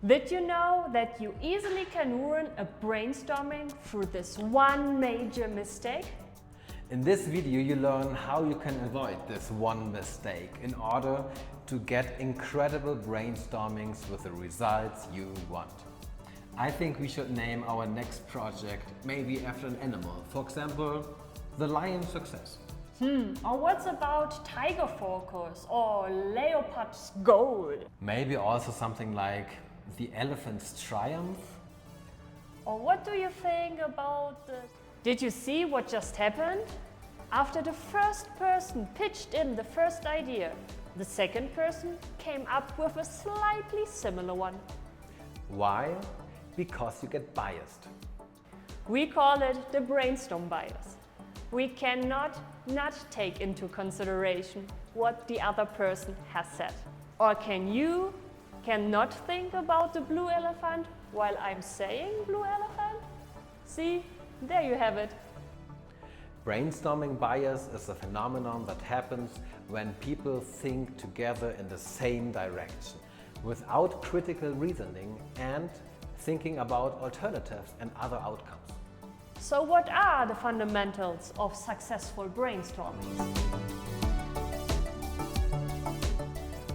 Did you know that you easily can ruin a brainstorming through this one major mistake? In this video you learn how you can avoid this one mistake in order to get incredible brainstormings with the results you want. I think we should name our next project maybe after an animal. For example, the lion success. Or what's about tiger focus or leopard's goal? Maybe also something like the elephant's triumph. Or what do you think about the... Did you see what just happened? After the first person pitched in the first idea, the second person came up with a slightly similar one. Why? Because you get biased. We call it the brainstorm bias. We cannot not take into consideration what the other person has said. Or cannot think about the blue elephant while I'm saying blue elephant? See, there you have it. Brainstorming bias is a phenomenon that happens when people think together in the same direction, without critical reasoning and thinking about alternatives and other outcomes. So what are the fundamentals of successful brainstorming?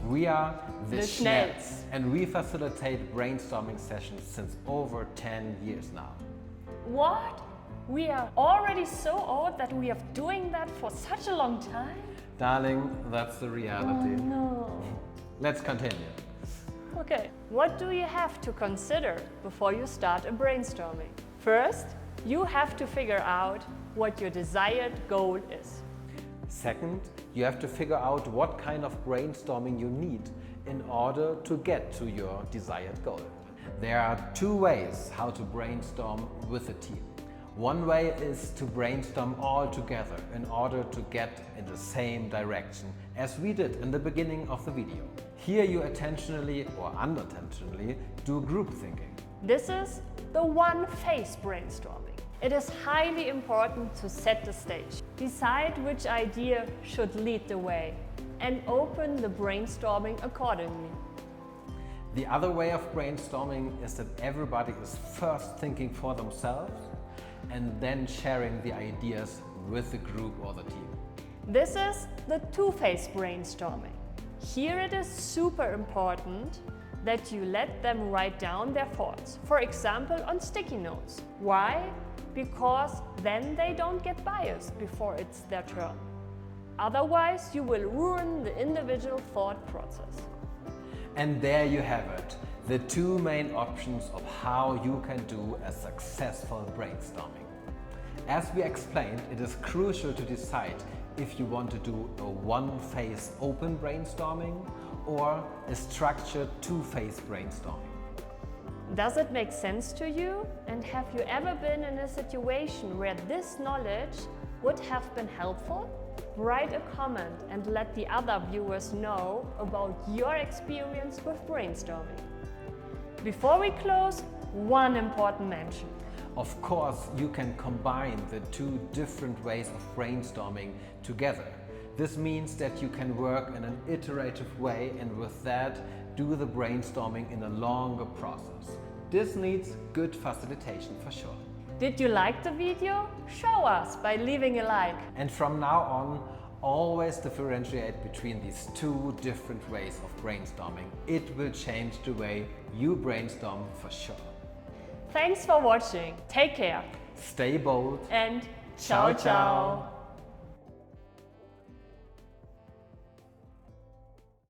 We are the Schnells. Schnells, and we facilitate brainstorming sessions since over 10 years now. What? We are already so old that we are doing that for such a long time? Darling, that's the reality. Oh no. Let's continue. Okay, what do you have to consider before you start a brainstorming? First, you have to figure out what your desired goal is. Second, you have to figure out what kind of brainstorming you need in order to get to your desired goal. There are two ways how to brainstorm with a team. One way is to brainstorm all together in order to get in the same direction, as we did in the beginning of the video. Here you intentionally or unintentionally do group thinking. This is the one-phase brainstorming. It is highly important to set the stage, decide which idea should lead the way, and open the brainstorming accordingly. The other way of brainstorming is that everybody is first thinking for themselves and then sharing the ideas with the group or the team. This is the two-phase brainstorming. Here it is super important that you let them write down their thoughts, for example on sticky notes. Why? Because then they don't get biased before it's their turn. Otherwise you will ruin the individual thought process. And there you have it, the two main options of how you can do a successful brainstorming. As we explained, it is crucial to decide if you want to do a one-phase open brainstorming or a structured two-phase brainstorming. Does it make sense to you? And have you ever been in a situation where this knowledge would have been helpful? Write a comment and let the other viewers know about your experience with brainstorming. Before we close, one important mention. Of course, you can combine the two different ways of brainstorming together. This means that you can work in an iterative way and with that do the brainstorming in a longer process. This needs good facilitation for sure. Did you like the video? Show us by leaving a like. And from now on, always differentiate between these two different ways of brainstorming. It will change the way you brainstorm for sure. Thanks for watching. Take care. Stay bold. And ciao ciao.